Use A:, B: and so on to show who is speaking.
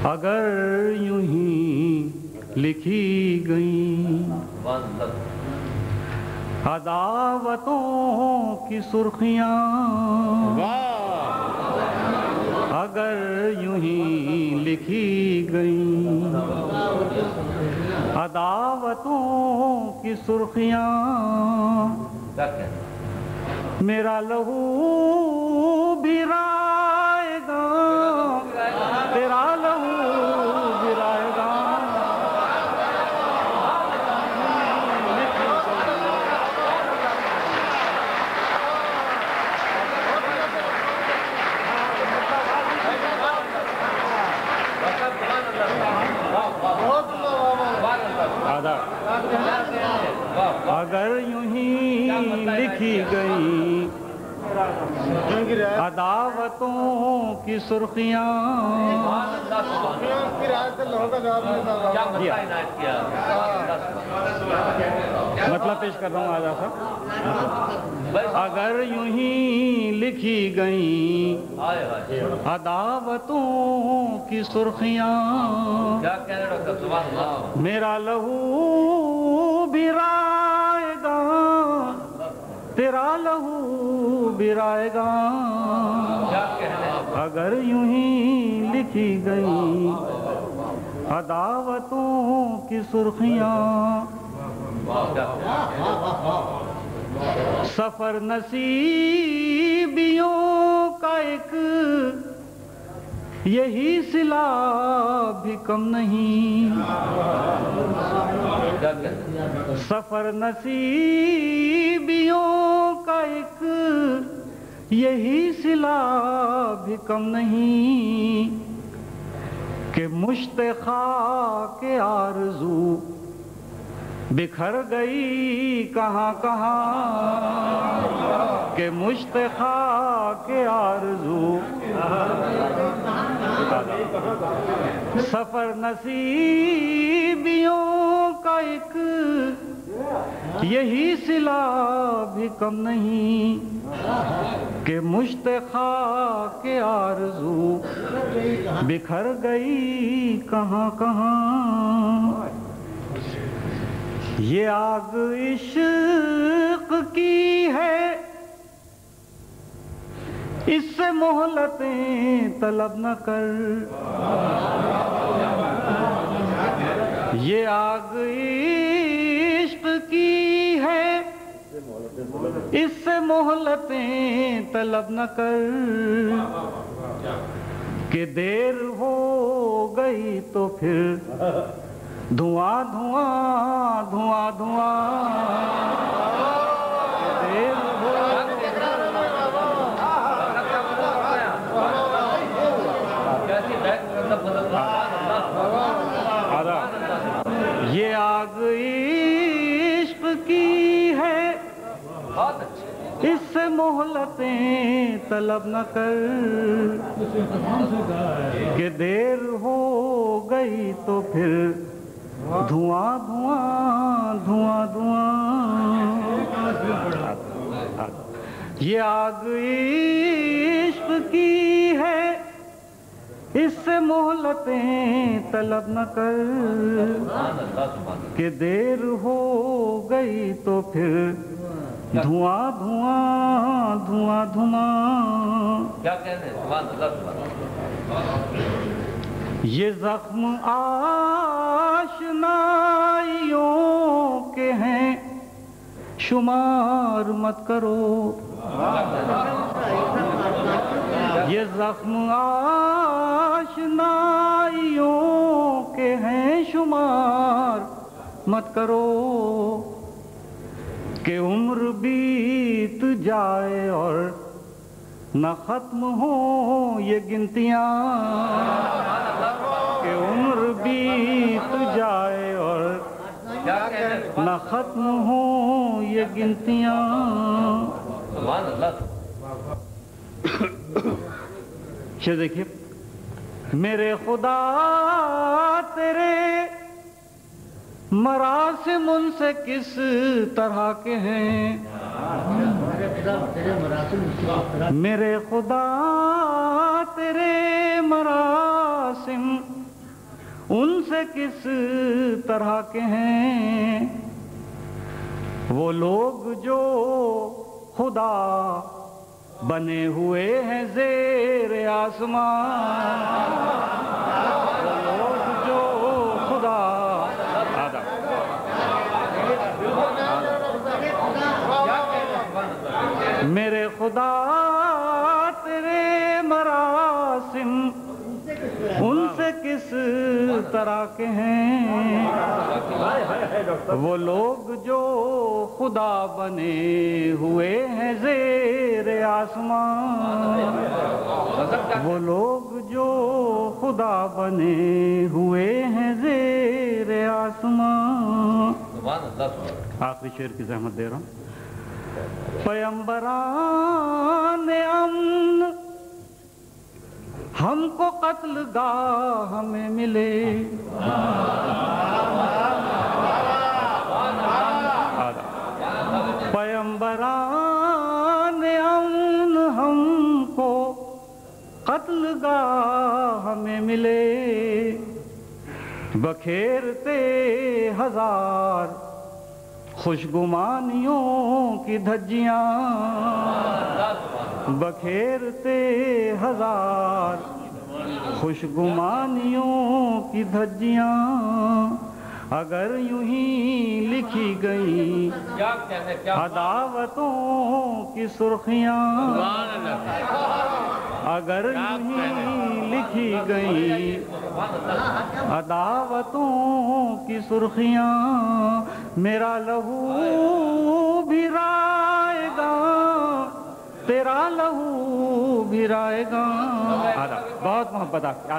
A: اگر یوں ہی لکھی گئیں عداوتوں کی سرخیاں، اگر یوں ہی لکھی گئیں عداوتوں کی سرخیاں، میرا لہو بھی رائے گا، تیرا لہو بھی رائے گا۔ اگر یوں ہی لکھی گئی عداوتوں کی سرخیاں، مطلب پیش کر رہا ہوں آج آپ، اگر یوں ہی لکھی گئیں عداوتوں کی سرخیاں، میرا لہو بھی رائے گا، تیرا لہو بھی رائے گا۔ اگر یوں ہی لکھی گئیں عداوتوں کی سرخیاں، سفر نصیبیوں کا ایک یہی صلہ بھی کم نہیں، سفر نصیبیوں کا ایک یہی صلہ بھی کم نہیں، کہ مشت خاک آرزو بکھر گئی کہاں کہاں، کہ مشت خاک آرزو سفر نصیبیوں کا ایک یہی صلہ بھی کم نہیں، کہ مشت خاک آرزو بکھر گئی کہاں کہاں۔ یہ آگ عشق کی ہے، اس سے مہلتیں طلب نہ کر، یہ آگ عشق کی ہے، اس سے مہلتیں طلب نہ کر، کہ دیر ہو گئی تو پھر دھواں دھواں دھواں دھواں، دیر ہو یہ آگ عشق کی ہے، اس سے مہلتیں طلب نہ کر، کہ دیر ہو گئی تو پھر دھواں دھواں دھواں دھواں۔ یہ آگ عشق کی ہے، اس سے مہلتیں طلب نہ کر، کہ دیر ہو گئی تو پھر دھواں دھواں دھواں دھواں۔
B: کیا کہنے
A: یہ زخم آشنائیوں کے ہیں، شمار مت کرو، یہ زخم آشنائیوں کے ہیں، شمار مت کرو، کہ عمر بیت جائے اور نہ ختم ہو یہ گنتیاں، کہ عمر بیت جائے اور نہ ختم ہو یہ گنتیاں۔ یہ دیکھیے، میرے خدا تیرے مراسم ان سے کس طرح کے ہیں، میرے خدا تیرے مراسم ان سے کس طرح کے ہیں وہ لوگ جو خدا بنے ہوئے ہیں زیر آسمان، وہ لوگ جو خدا میرے خدا تیرے مراسم ان سے کس طرح کے ہیں وہ لوگ جو خدا بنے ہوئے ہیں زیر آسمان، وہ لوگ جو خدا بنے ہوئے ہیں زیر آسمان۔ آخری شعر کی زحمت دے رہا ہوں۔ پیمبران امن ہم کو قتل گاہ میں ملے، پیمبران امن ہم کو قتل گاہ میں ملے، بکھیرتے ہزار خوشگمانیوں کی دھجیاں، بکھیرتے ہزار خوشگمانیوں کی دھجیاں، اگر یوں ہی لکھی گئی عداوتوں کی سرخیاں، اگر یوں ہی لکھی گئی عداوتوں کی سرخیاں، میرا لہو بھی رائے گا تیرا لہو بھی رائے گا۔ بہت محبت آپ کی۔